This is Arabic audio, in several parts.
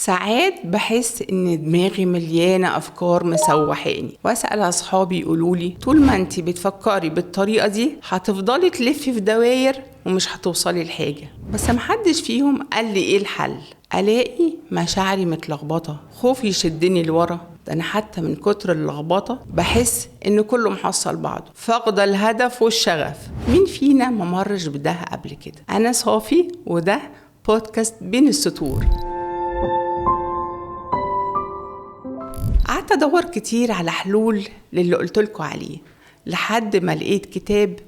ساعات بحس ان دماغي مليانة افكار مسوحاني، واسأل اصحابي يقولولي طول ما انتي بتفكري بالطريقة دي هتفضلي تلفي في دواير ومش هتوصلي لحاجة. بس محدش فيهم قال لي ايه الحل. الاقي مشاعري متلخبطة، خوفي يشدني لورا، ده انا حتى من كتر اللخبطة بحس ان كله محصل بعضه، فاقدة الهدف والشغف. مين فينا ما مرش بده قبل كده؟ انا صافي وده بودكاست بين السطور. قعدت ادور كتير على حلول للي قلتلكوا عليه لحد ما لقيت كتاب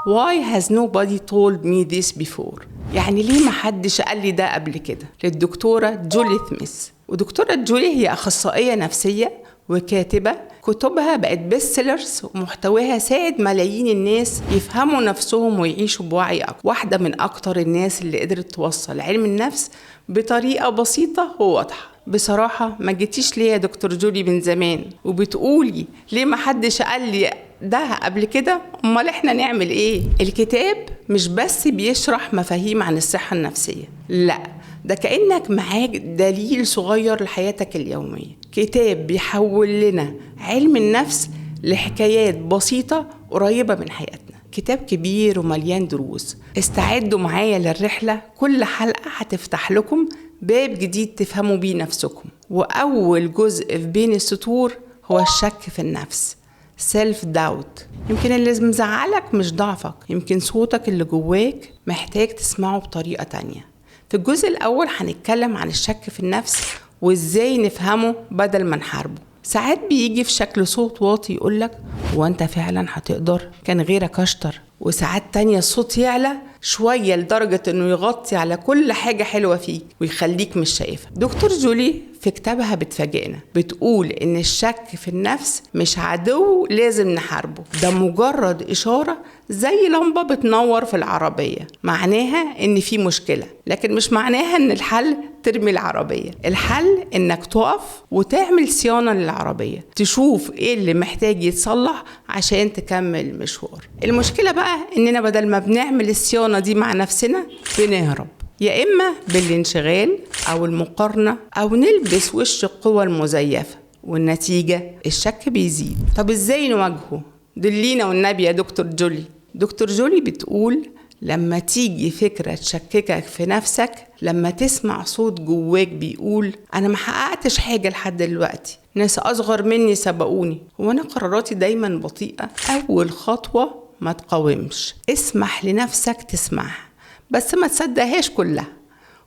Why has nobody told me this before؟ يعني ليه محدش قال لي ده قبل كده؟ للدكتورة جولي سميث. ودكتورة جولي هي أخصائية نفسية وكاتبة، كتبها بقت بيست سيلرز ومحتواها ساعد ملايين الناس يفهموا نفسهم ويعيشوا بوعي أكتر. واحدة من أكتر الناس اللي قدرت توصل علم النفس بطريقة بسيطة وواضحة. بصراحة ما جيتيش ليه يا دكتور جولي من زمان وبتقولي ليه ما حدش قال لي ده قبل كده؟ امال احنا نعمل ايه؟ الكتاب مش بس بيشرح مفاهيم عن الصحة النفسية، لا ده كأنك معاك دليل صغير لحياتك اليومية. كتاب بيحول لنا علم النفس لحكايات بسيطة قريبة من حياتنا. كتاب كبير ومليان دروس. استعدوا معايا للرحلة، كل حلقة هتفتح لكم باب جديد تفهموا بيه نفسكم. وأول جزء في بين السطور هو الشك في النفس، سيلف داوت. يمكن اللي مزعلك مش ضعفك، يمكن صوتك اللي جواك محتاج تسمعه بطريقة تانية. في الجزء الأول هنتكلم عن الشك في النفس وإزاي نفهمه بدل ما نحاربه. ساعات بيجي في شكل صوت واطي يقولك هو أنت فعلا هتقدر؟ كان غيرك أشطر. وساعات تانية الصوت يعلى شوية لدرجة انه يغطي على كل حاجة حلوة فيك ويخليك مش شايفها. دكتور جولي في كتابها بتفاجئنا، بتقول ان الشك في النفس مش عدو لازم نحاربه، ده مجرد اشارة زي لمبة بتنور في العربية، معناها ان في مشكلة، لكن مش معناها ان الحل ترمي العربية. الحل انك تقف وتعمل صيانة للعربية، تشوف ايه اللي محتاج يتصلح عشان تكمل المشوار. المشكلة بقى اننا بدل ما بنعمل الصيانة دي مع نفسنا بنهرب، يا إما بالانشغال أو المقارنة أو نلبس وش القوة المزيفة، والنتيجة الشك بيزيد. طب إزاي نواجهه؟ دلينا والنبي يا دكتور جولي. دكتور جولي بتقول لما تيجي فكرة تشككك في نفسك، لما تسمع صوت جواك بيقول أنا ما حققتش حاجة لحد دلوقتي، ناس أصغر مني سبقوني، وأنا قراراتي دايما بطيئة، أول خطوة ما تقاومش، اسمح لنفسك تسمعها بس ما تصدقهاش كلها،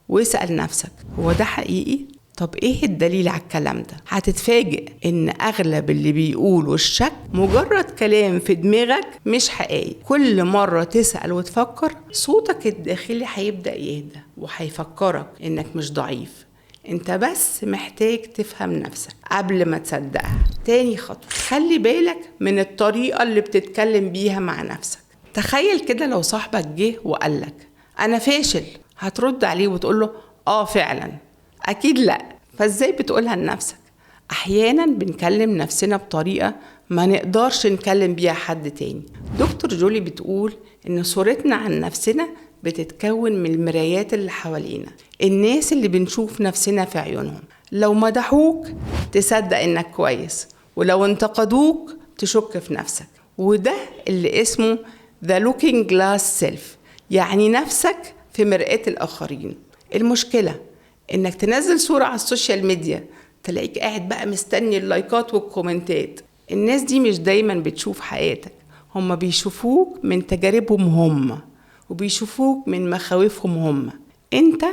واسأل نفسك هو ده حقيقي؟ طب ايه الدليل على الكلام ده؟ هتتفاجئ ان اغلب اللي بيقولوا الشك مجرد كلام في دماغك مش حقيقي. كل مرة تسأل وتفكر صوتك الداخلي هيبدأ يهدى وهيفكرك انك مش ضعيف، انت بس محتاج تفهم نفسك قبل ما تصدقها. تاني خطوة، خلي بالك من الطريقة اللي بتتكلم بيها مع نفسك. تخيل كده لو صاحبك جه وقالك أنا فاشل، هترد عليه وتقوله فعلا؟ أكيد لأ. فازاي بتقولها لنفسك؟ أحيانا بنكلم نفسنا بطريقة ما نقدرش نكلم بيها حد تاني. دكتور جولي بتقول إن صورتنا عن نفسنا بتتكون من المرايات اللي حوالينا، الناس اللي بنشوف نفسنا في عيونهم. لو مدحوك تصدق إنك كويس، ولو انتقدوك تشك في نفسك. وده اللي اسمه The Looking Glass Self، يعني نفسك في مرآة الآخرين. المشكلة إنك تنزل صورة على السوشيال ميديا تلاقيك قاعد بقى مستني اللايكات والكومنتات. الناس دي مش دايما بتشوف حياتك، هم بيشوفوك من تجاربهم هم، وبيشوفوك من مخاوفهم هم. انت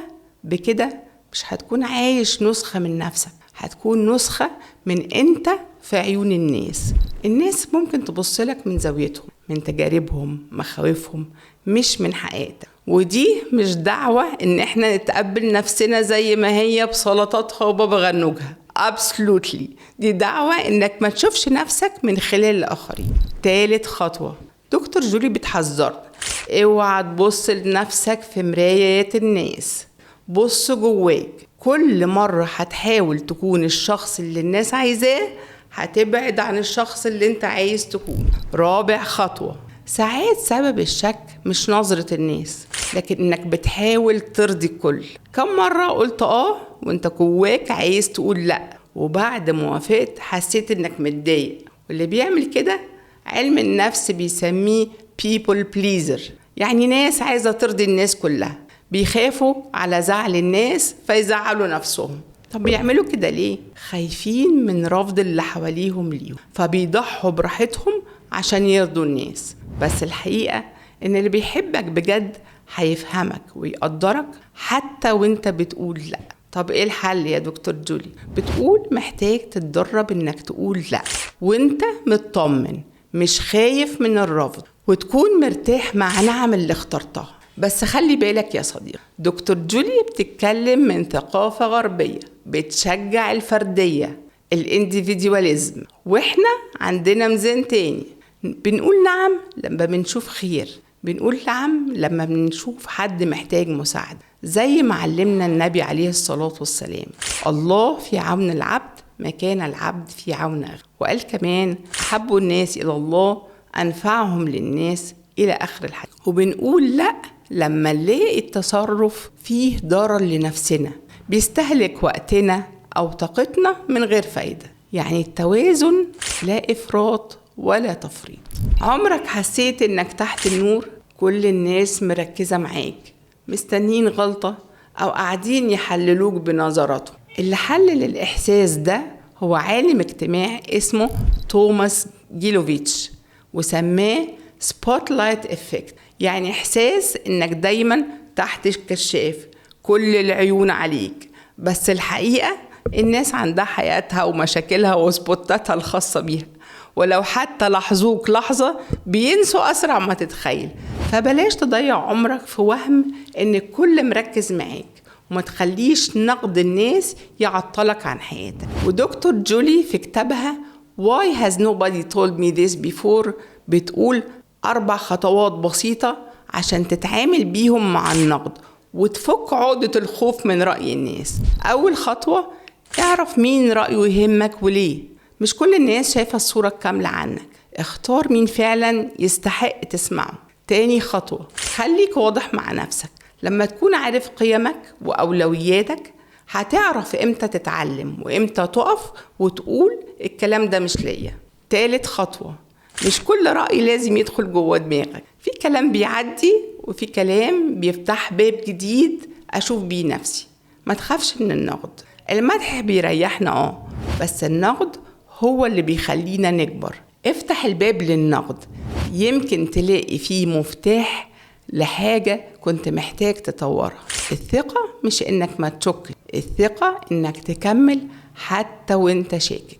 بكده مش هتكون عايش نسخة من نفسك، هتكون نسخة من انت في عيون الناس. الناس ممكن تبصلك من زاويتهم، من تجاربهم، مخاوفهم، مش من حقيقتك. ودي مش دعوة ان احنا نتقبل نفسنا زي ما هي بسلطاتها وبابا غنوجها، absolutely. دي دعوة انك ما تشوفش نفسك من خلال الاخرين. تالت خطوة، دكتور جولي بتحذرك اوعى تبص لنفسك في مرايات الناس، بص جواك. كل مرة هتحاول تكون الشخص اللي الناس عايزاه هتبعد عن الشخص اللي انت عايز تكون. رابع خطوة، ساعات سبب الشك مش نظرة الناس، لكن انك بتحاول ترضي الكل. كم مرة قلت وانت جواك عايز تقول لا، وبعد موافقت حسيت انك متضايق؟ واللي بيعمل كده علم النفس بيسميه people pleaser، يعني ناس عايزة ترضي الناس كلها، بيخافوا على زعل الناس فيزعلوا نفسهم. طب بيعملوا كده ليه؟ خايفين من رفض اللي حواليهم ليهم، فبيضحوا براحتهم عشان يرضوا الناس. بس الحقيقة ان اللي بيحبك بجد هيفهمك ويقدرك حتى وانت بتقول لا. طب ايه الحل يا دكتور جولي؟ بتقول محتاج تتدرب انك تقول لا وانت مطمن، مش خايف من الرفض، وتكون مرتاح مع نعم اللي اخترتها. بس خلي بالك يا صديق، دكتور جولي بتتكلم من ثقافة غربية بتشجع الفردية، الانديفيديواليزم، واحنا عندنا ميزان تاني، بنقول نعم لما بنشوف خير، بنقول نعم لما بنشوف حد محتاج مساعدة، زي ما علمنا النبي عليه الصلاة والسلام: الله في عون العبد ما كان العبد في عون أخيه. وقال كمان: أحب الناس إلى الله أنفعهم للناس، إلى آخر الحديث. وبنقول لأ لما نلاقي التصرف فيه ضرر لنفسنا، بيستهلك وقتنا أو طاقتنا من غير فايدة. يعني التوازن، لا إفراط ولا تفريط. عمرك حسيت إنك تحت النور؟ كل الناس مركزة معاك، مستنين غلطة أو قاعدين يحللوك بنظراتهم. اللي حلل الإحساس ده هو عالم اجتماع اسمه توماس جيلوفيتش، وسماه سبوتلايت افكت، يعني إحساس إنك دايما تحت الكشاف، كل العيون عليك، بس الحقيقة الناس عندها حياتها ومشاكلها وسبوتاتها الخاصة بيها، ولو حتى لاحظوك لحظة بينسوا أسرع ما تتخيل. فبلاش تضيع عمرك في وهم إن الكل مركز معاك، وما تخليش نقد الناس يعطلك عن حياتك. ودكتور جولي في كتابها Why has nobody told me this before بتقول 4 خطوات بسيطة عشان تتعامل بيهم مع النقد وتفك عقدة الخوف من رأي الناس. أول خطوة: اعرف مين رأيه يهمك وليه. مش كل الناس شايفة الصورة الكاملة عنك، اختار مين فعلا يستحق تسمعه. تاني خطوة: خليك واضح مع نفسك. لما تكون عارف قيمك وأولوياتك هتعرف امتى تتعلم وامتى تقف وتقول الكلام ده مش ليا. تالت خطوة: مش كل رأي لازم يدخل جوه دماغك، في كلام بيعدي وفي كلام بيفتح باب جديد أشوف بيه نفسي. ما تخافش من النقد، المدح بيريحنا بس النقد هو اللي بيخلينا نكبر. افتح الباب للنقد، يمكن تلاقي فيه مفتاح لحاجة كنت محتاج تطورها. الثقة مش إنك ما تشك، الثقة إنك تكمل حتى وإنت شاكك.